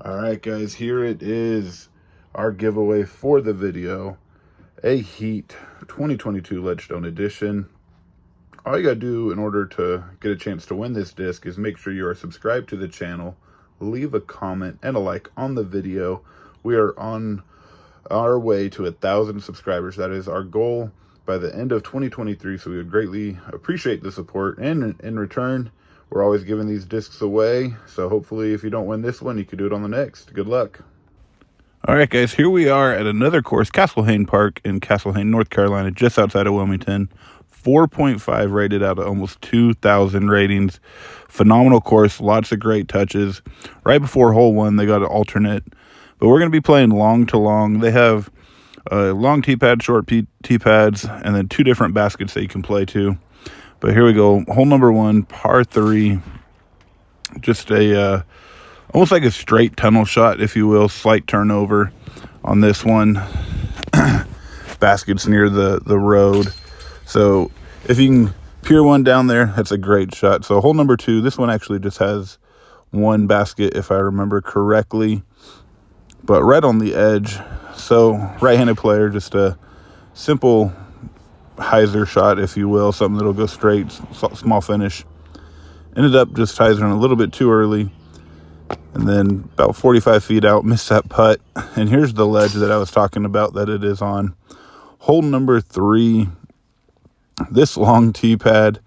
All right, guys, here it is, our giveaway for the video, a Heat 2022 Ledgestone Edition. All you gotta do in order to get a chance to win this disc is make sure you are subscribed to the channel, leave a comment and a like on the video. We are on our way to 1,000 subscribers. That is our goal by the end of 2023, so we would greatly appreciate the support. And in return, we're always giving these discs away, so hopefully if you don't win this one, you could do it on the next. Good luck. All right, guys, here we are at another course, Castle Hayne Park in Castle Hayne, North Carolina, just outside of Wilmington. 4.5 rated out of almost 2,000 ratings. Phenomenal course, lots of great touches. Right before hole one, they got an alternate, but we're going to be playing long to long. They have long tee pad, short tee pads, and then two different baskets that you can play to. But here we go. Hole number one, par 3. Just a almost like a straight tunnel shot, if you will. Slight turnover on this one. Basket's near the road. So if you can peer one down there, that's a great shot. So hole number 2, this one actually just has one basket, if I remember correctly, but right on the edge. So right-handed player, just a simple hyzer shot, if you will, something that'll go straight, small finish. Ended up just hyzering a little bit too early, and then about 45 feet out, missed that putt. And here's the ledge that I was talking about that it is on. Hole number 3, this long tee pad,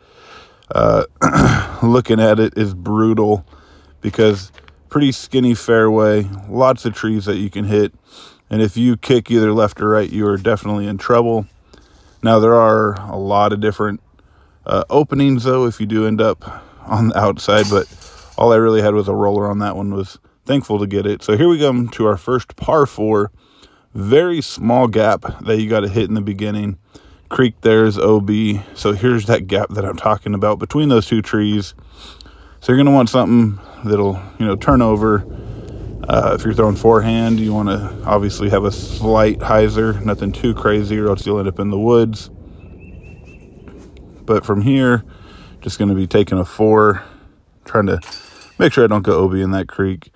looking at it is brutal because pretty skinny fairway, lots of trees that you can hit, and if you kick either left or right, you are definitely in trouble. Now, there are a lot of different openings, though, if you do end up on the outside, but all I really had was a roller on that one. Was thankful to get it. So here we come to our first par 4. Very small gap that you got to hit in the beginning. Creek there is OB. So here's that gap that I'm talking about between those two trees. So you're going to want something that'll, turn over. If you're throwing forehand, you want to obviously have a slight hyzer, nothing too crazy, or else you'll end up in the woods. But from here, just going to be taking a 4, trying to make sure I don't go OB in that creek.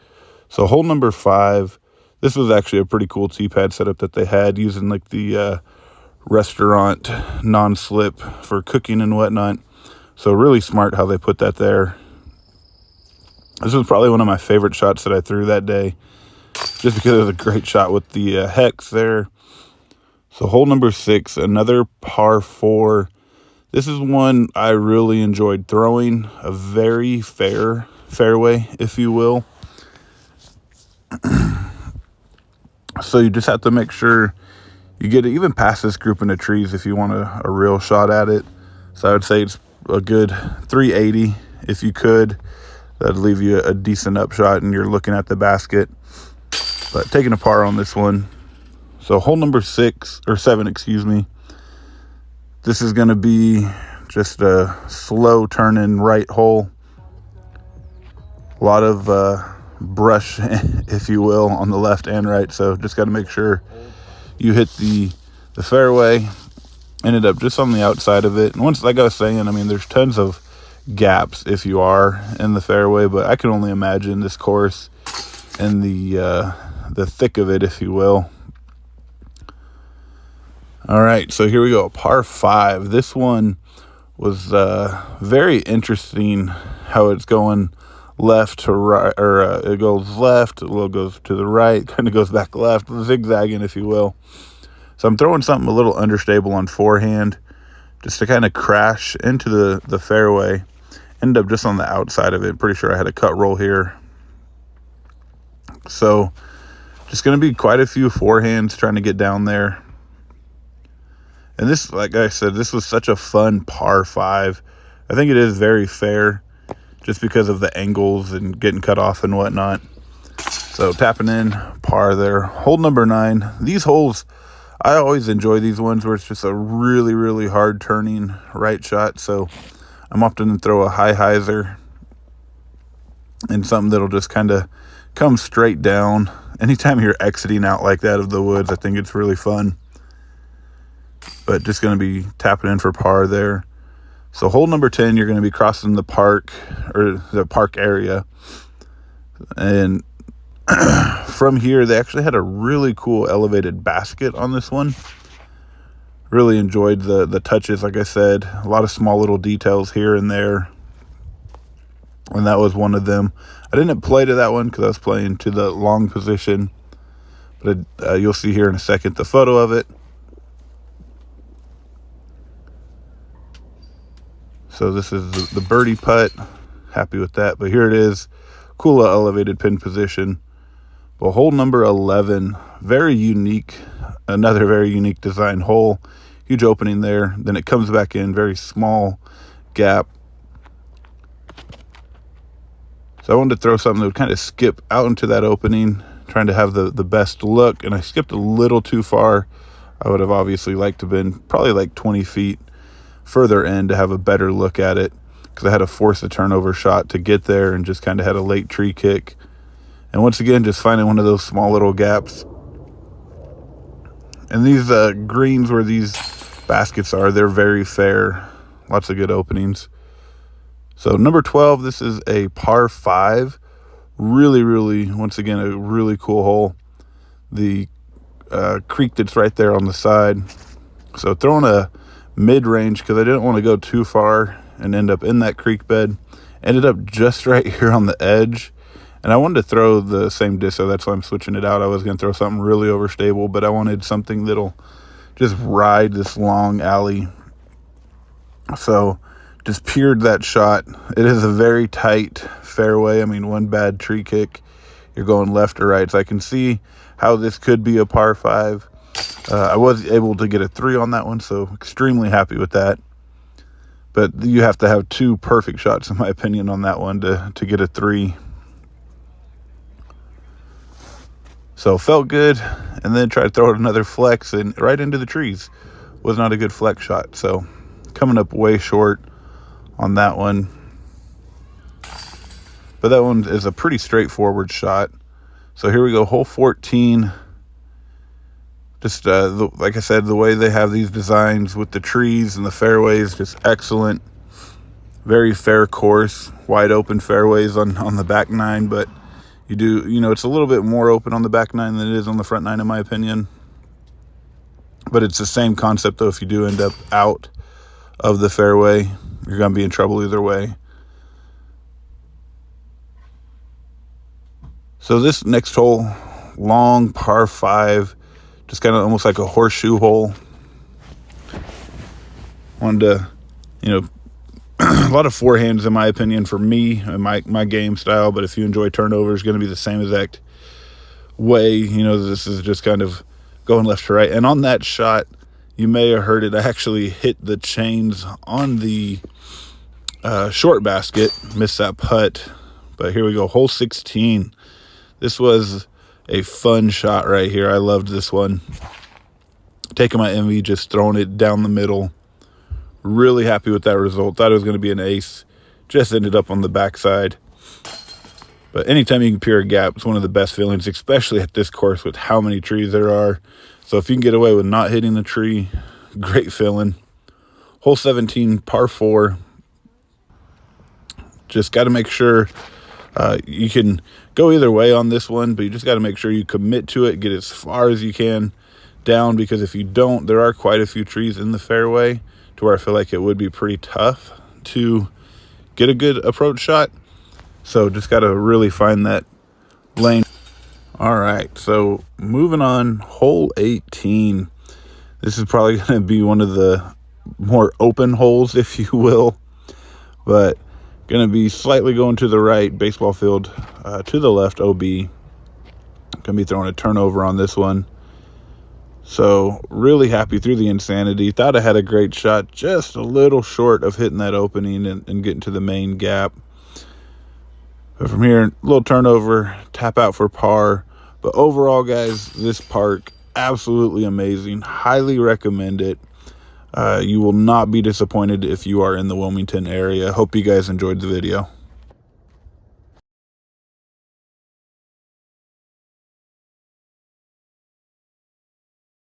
So hole number 5, this was actually a pretty cool tee pad setup that they had, using like the restaurant non-slip for cooking and whatnot. So really smart how they put that there. This was probably one of my favorite shots that I threw that day, just because it was a great shot with the hex there. So hole number 6, another par 4. This is one I really enjoyed throwing, a very fairway, if you will. So you just have to make sure you get it even past this grouping of trees if you want a real shot at it. So I would say it's a good 380 if you could. That'd leave you a decent upshot and you're looking at the basket. But taking a par on this one. So hole number 7, excuse me. This is going to be just a slow turning right hole. A lot of brush, if you will, on the left and right. So just got to make sure you hit the fairway. Ended up just on the outside of it. And once, like I was saying, there's tons of gaps if you are in the fairway, but I can only imagine this course and the thick of it, if you will. All right, so here we go, par 5. This one was very interesting how it's going left to right, or it goes left, a little goes to the right, kind of goes back left, zigzagging, if you will. So I'm throwing something a little understable on forehand just to kind of crash into the fairway. End up just on the outside of it. Pretty sure I had a cut roll here. So just going to be quite a few forehands trying to get down there. And this, like I said, this was such a fun par 5. I think it is very fair just because of the angles and getting cut off and whatnot. So tapping in par there. Hole number 9. These holes, I always enjoy these ones where it's just a really, really hard turning right shot. So I'm often to throw a high hyzer and something that'll just kind of come straight down. Anytime you're exiting out like that of the woods, I think it's really fun. But just going to be tapping in for par there. So hole number 10, you're going to be crossing the park, or the park area. And from here, they actually had a really cool elevated basket on this one. Really enjoyed the touches, like I said. A lot of small little details here and there. And that was one of them. I didn't play to that one because I was playing to the long position. But you'll see here in a second the photo of it. So this is the birdie putt. Happy with that. But here it is. Cool elevated pin position. Well, hole number 11. Very unique. Another very unique design hole. Huge opening there. Then it comes back in. Very small gap. So I wanted to throw something that would kind of skip out into that opening, trying to have the best look. And I skipped a little too far. I would have obviously liked to have been probably like 20 feet further in to have a better look at it, because I had to force a turnover shot to get there and just kind of had a late tree kick. And once again, just finding one of those small little gaps. And these greens where these baskets are, they're very fair. Lots of good openings. So number 12, this is a par 5. Really, once again, a really cool hole. The creek that's right there on the side. So throwing a mid-range because I didn't want to go too far and end up in that creek bed. Ended up just right here on the edge. And I wanted to throw the same disc, so that's why I'm switching it out. I was going to throw something really overstable, but I wanted something that'll just ride this long alley. So just peered that shot. It is a very tight fairway. I mean, one bad tree kick, you're going left or right. So I can see how this could be a par 5. I was able to get a 3 on that one, so extremely happy with that. But you have to have 2 perfect shots, in my opinion, on that one to get a 3. So felt good, and then tried to throw another flex and right into the trees. Was not a good flex shot, so coming up way short on that one. But that one is a pretty straightforward shot. So here we go, hole 14. Just like I said, the way they have these designs with the trees and the fairways, just excellent. Very fair course, wide open fairways on the back 9, but it's a little bit more open on the back 9 than it is on the front 9, in my opinion. But it's the same concept, though. If you do end up out of the fairway, you're going to be in trouble either way. So this next hole, long par 5, just kind of almost like a horseshoe hole. Wanted to, a lot of forehands, in my opinion, for me and my game style. But if you enjoy turnovers, going to be the same exact way. This is just kind of going left to right. And on that shot, you may have heard it, I actually hit the chains on the short basket. Missed that putt. But here we go, hole 16. This was a fun shot right here. I loved this one. Taking my MV, just throwing it down the middle. Really happy with that result. Thought it was going to be an ace. Just ended up on the backside. But anytime you can peer a gap, it's one of the best feelings, especially at this course with how many trees there are. So if you can get away with not hitting the tree, great feeling. Hole 17, par 4. Just got to make sure you can go either way on this one, but you just got to make sure you commit to it, get as far as you can down, because if you don't, there are quite a few trees in the fairway to where I feel like it would be pretty tough to get a good approach shot. So just got to really find that lane. All right, so moving on, hole 18. This is probably going to be one of the more open holes, if you will, but going to be slightly going to the right, baseball field to the left, OB. Going to be throwing a turnover on this one. So really happy through the insanity. Thought I had a great shot, just a little short of hitting that opening and getting to the main gap. But from here, a little turnover, tap out for par. But overall, guys, this park, absolutely amazing. Highly recommend it. You will not be disappointed if you are in the Wilmington area. Hope you guys enjoyed the video.